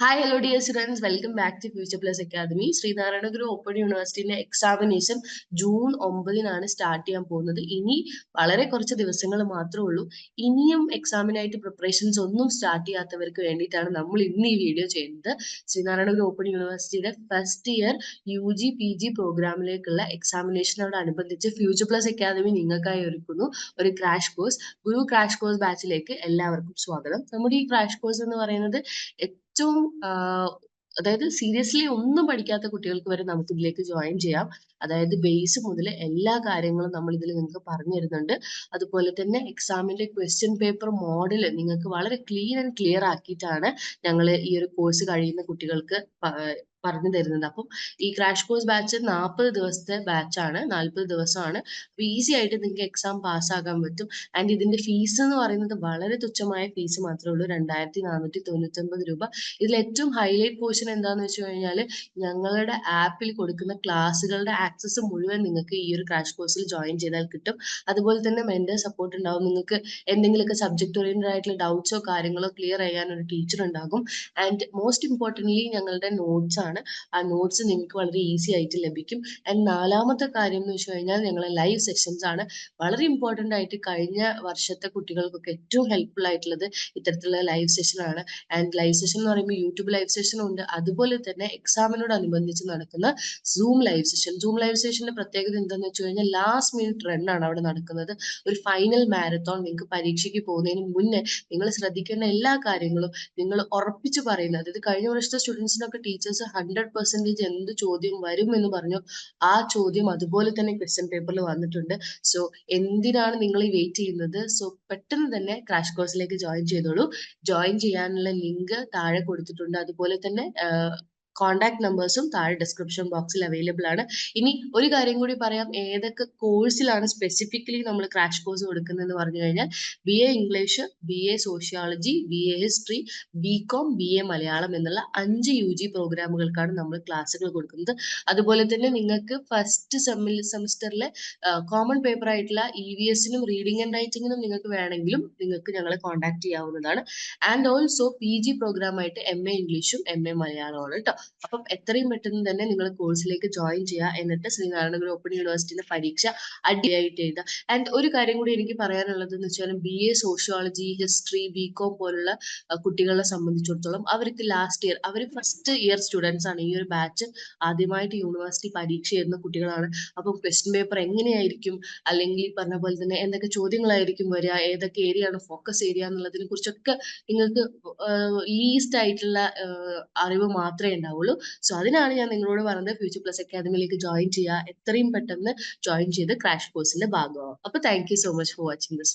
Hi, hello dear students. Welcome back to Future Plus Academy. Sreenarayana Guru open യൂണിവേഴ്സിറ്റിന്റെ examination June 9-നാണ് start ചെയ്യാൻ പോകുന്നത്. ഇനി വളരെ കുറച്ച് ദിവസങ്ങൾ മാത്രമേ ഉള്ളൂ. ഇനിയും എക്സാമിനായിട്ട് പ്രിപ്പറേഷൻസ് ഒന്നും സ്റ്റാർട്ട് ചെയ്യാത്തവർക്ക് വേണ്ടിയിട്ടാണ് നമ്മൾ ഇന്ന് ഈ വീഡിയോ ചെയ്യുന്നത്. ശ്രീനാരായണ ഗുരു ഓപ്പൺ യൂണിവേഴ്സിറ്റിയുടെ ഫസ്റ്റ് ഇയർ UG PG പ്രോഗ്രാമിലേക്കുള്ള എക്സാമിനേഷനോടനുബന്ധിച്ച് ഫ്യൂച്ചർ പ്ലസ് അക്കാദമി നിങ്ങൾക്കായി ഒരുക്കുന്നു ഒരു crash course. Guru crash course ബാച്ചിലേക്ക് എല്ലാവർക്കും സ്വാഗതം. നമ്മുടെ ഈ ക്രാഷ് കോഴ്സ് എന്ന് പറയുന്നത് ഏറ്റവും അതായത് സീരിയസ്ലി ഒന്നും പഠിക്കാത്ത കുട്ടികൾക്ക് വരെ നമുക്ക് ഇതിലേക്ക് ജോയിൻ ചെയ്യാം. അതായത് ബേസ് മുതൽ എല്ലാ കാര്യങ്ങളും നമ്മൾ ഇതിൽ നിങ്ങൾക്ക് പറഞ്ഞു തരുന്നുണ്ട്. അതുപോലെ തന്നെ എക്സാമിന്റെ ക്വസ്റ്റ്യൻ പേപ്പർ മോഡൽ നിങ്ങൾക്ക് വളരെ ക്ലിയർ ആക്കിയിട്ടാണ് ഞങ്ങൾ ഈ ഒരു കോഴ്സ് കഴിയുന്ന കുട്ടികൾക്ക് പറഞ്ഞു തരുന്നത്. അപ്പം ഈ ക്രാഷ് കോഴ്സ് ബാച്ച് 40 ദിവസത്തെ ബാച്ചാണ്, 40 ദിവസമാണ്. അപ്പൊ ഈസി ആയിട്ട് നിങ്ങൾക്ക് എക്സാം പാസ്സാക്കാൻ പറ്റും. ആൻഡ് ഇതിന്റെ ഫീസ് എന്ന് പറയുന്നത് വളരെ തുച്ഛമായ ഫീസ് മാത്രമേ ഉള്ളൂ, 2499 രൂപ. ഇതിൽ ഏറ്റവും ഹൈലൈറ്റ് പോർഷൻ എന്താന്ന് വെച്ച് കഴിഞ്ഞാൽ ഞങ്ങളുടെ ആപ്പിൽ കൊടുക്കുന്ന ക്ലാസ്സുകളുടെ ആക്സസ് മുഴുവൻ നിങ്ങൾക്ക് ഈ ഒരു ക്രാഷ് കോഴ്സിൽ ജോയിൻ ചെയ്താൽ കിട്ടും. അതുപോലെ തന്നെ മെന്റർ സപ്പോർട്ട് ഉണ്ടാവും. നിങ്ങൾക്ക് എന്തെങ്കിലുമൊക്കെ സബ്ജക്ട് ഓറിയന്റഡ് ആയിട്ടുള്ള ഡൗട്ട്സോ കാര്യങ്ങളോ ക്ലിയർ ചെയ്യാൻ ഒരു ടീച്ചർ ഉണ്ടാകും. ആൻഡ് മോസ്റ്റ് ഇമ്പോർട്ടൻ്റ്ലി ഞങ്ങളുടെ നോട്ട്സ് ആണ്. ആ നോട്ട്സ് നിങ്ങൾക്ക് വളരെ ഈസി ആയിട്ട് ലഭിക്കും. ആൻഡ് നാലാമത്തെ കാര്യം എന്ന് വെച്ച് കഴിഞ്ഞാൽ ഞങ്ങളെ ലൈവ് സെഷൻസ് ആണ്. വളരെ ഇമ്പോർട്ടൻ്റ് ആയിട്ട് കഴിഞ്ഞ വർഷത്തെ കുട്ടികൾക്കൊക്കെ ഏറ്റവും ഹെൽപ്ഫുൾ ആയിട്ടുള്ളത് ഇത്തരത്തിലുള്ള ലൈവ് സെഷൻ ആണ്. ആൻഡ് ലൈവ് സെഷൻ എന്ന് പറയുമ്പോൾ യൂട്യൂബ് ലൈവ് സെഷൻ ഉണ്ട്, അതുപോലെ തന്നെ എക്സാമിനോടനുബന്ധിച്ച് നടക്കുന്ന zoom live session. Zoom live സെഷന്റെ പ്രത്യേകത എന്താണെന്ന് വെച്ച് കഴിഞ്ഞാൽ ലാസ്റ്റ് മിനിറ്റ് റൺ ആണ് അവിടെ നടക്കുന്നത്. ഒരു ഫൈനൽ മാരത്തോൺ. നിങ്ങൾക്ക് പരീക്ഷയ്ക്ക് പോകുന്നതിന് മുന്നേ നിങ്ങൾ ശ്രദ്ധിക്കേണ്ട എല്ലാ കാര്യങ്ങളും നിങ്ങൾ ഉറപ്പിച്ച് പറയുന്നത്. അതായത് കഴിഞ്ഞ വർഷത്തെ സ്റ്റുഡൻസിനൊക്കെ ടീച്ചേഴ്സ് 100% എന്ത് ചോദ്യം വരും എന്ന് പറഞ്ഞു. ആ ചോദ്യം അതുപോലെ തന്നെ ക്വസ്റ്റ്യൻ പേപ്പറിൽ വന്നിട്ടുണ്ട്. സോ എന്തിനാണ് നിങ്ങൾ ഈ വെയിറ്റ് ചെയ്യുന്നത്? സോ പെട്ടെന്ന് തന്നെ ക്രാഷ് കോഴ്സിലേക്ക് ജോയിൻ ചെയ്തോളൂ. ജോയിൻ ചെയ്യാനുള്ള ലിങ്ക് താഴെ കൊടുത്തിട്ടുണ്ട്. അതുപോലെ തന്നെ കോൺടാക്ട് നമ്പേഴ്സും താഴെ ഡിസ്ക്രിപ്ഷൻ ബോക്സിൽ അവൈലബിൾ ആണ്. ഇനി ഒരു കാര്യം കൂടി പറയാം, ഏതൊക്കെ കോഴ്സിലാണ് സ്പെസിഫിക്കലി നമ്മൾ ക്രാഷ് കോഴ്സ് കൊടുക്കുന്നതെന്ന് പറഞ്ഞു കഴിഞ്ഞാൽ BA English, BA sociology, BA history, BCom, BA Malayalam എന്നുള്ള 5 UG പ്രോഗ്രാമുകൾക്കാണ് നമ്മൾ ക്ലാസ്സുകൾ കൊടുക്കുന്നത്. അതുപോലെ തന്നെ നിങ്ങൾക്ക് ഫസ്റ്റ് സെമിസ്റ്ററിലെ കോമൺ പേപ്പർ ആയിട്ടുള്ള EVSനും റീഡിംഗ് ആൻഡ് റൈറ്റിംഗിനും നിങ്ങൾക്ക് വേണമെങ്കിലും നിങ്ങൾക്ക് ഞങ്ങളെ കോൺടാക്ട് ചെയ്യാവുന്നതാണ്. ആൻഡ് ഓൾസോ PG പ്രോഗ്രാമായിട്ട് MA ഇംഗ്ലീഷും MA മലയാളമാണ് കേട്ടോ. അപ്പം എത്രയും പെട്ടെന്ന് തന്നെ നിങ്ങൾ കോഴ്സിലേക്ക് ജോയിൻ ചെയ്യുക. എന്നിട്ട് ശ്രീനാരായണ ഗുരു ഓപ്പൺ യൂണിവേഴ്സിറ്റിയുടെ പരീക്ഷ അടിപൊളിയായിട്ട് എഴുതുക. ആൻഡ് ഒരു കാര്യം കൂടി എനിക്ക് പറയാനുള്ളത് എന്ന് വെച്ചാൽ BA സോഷ്യോളജി, ഹിസ്റ്ററി, BCom പോലുള്ള കുട്ടികളെ സംബന്ധിച്ചിടത്തോളം അവർക്ക് ലാസ്റ്റ് ഇയർ, അവർ ഫസ്റ്റ് ഇയർ സ്റ്റുഡൻസ് ആണ്. ഈ ഒരു ബാച്ച് ആദ്യമായിട്ട് യൂണിവേഴ്സിറ്റി പരീക്ഷ എഴുതുന്ന കുട്ടികളാണ്. അപ്പം ക്വസ്റ്റ്യൻ പേപ്പർ എങ്ങനെയായിരിക്കും, അല്ലെങ്കിൽ ഈ പറഞ്ഞ പോലെ തന്നെ എന്തൊക്കെ ചോദ്യങ്ങളായിരിക്കും വരിക, ഏതൊക്കെ ഏരിയ ആണ് ഫോക്കസ് ഏരിയ എന്നുള്ളതിനെ കുറിച്ചൊക്കെ നിങ്ങൾക്ക് ലീസ്റ്റ് ആയിട്ടുള്ള അറിവ് മാത്രമേ ഉണ്ടാവുള്ളൂ. സോ അതിനാണ് ഞാൻ നിങ്ങളോട് പറഞ്ഞത് ഫ്യൂച്ചർ പ്ലസ് അക്കാദമിയിലേക്ക് ജോയിൻ ചെയ്യുക. എത്രയും പെട്ടെന്ന് ജോയിൻ ചെയ്ത് ക്രാഷ് കോഴ്സിന്റെ ഭാഗമാവും. അപ്പൊ thank you so much for watching this.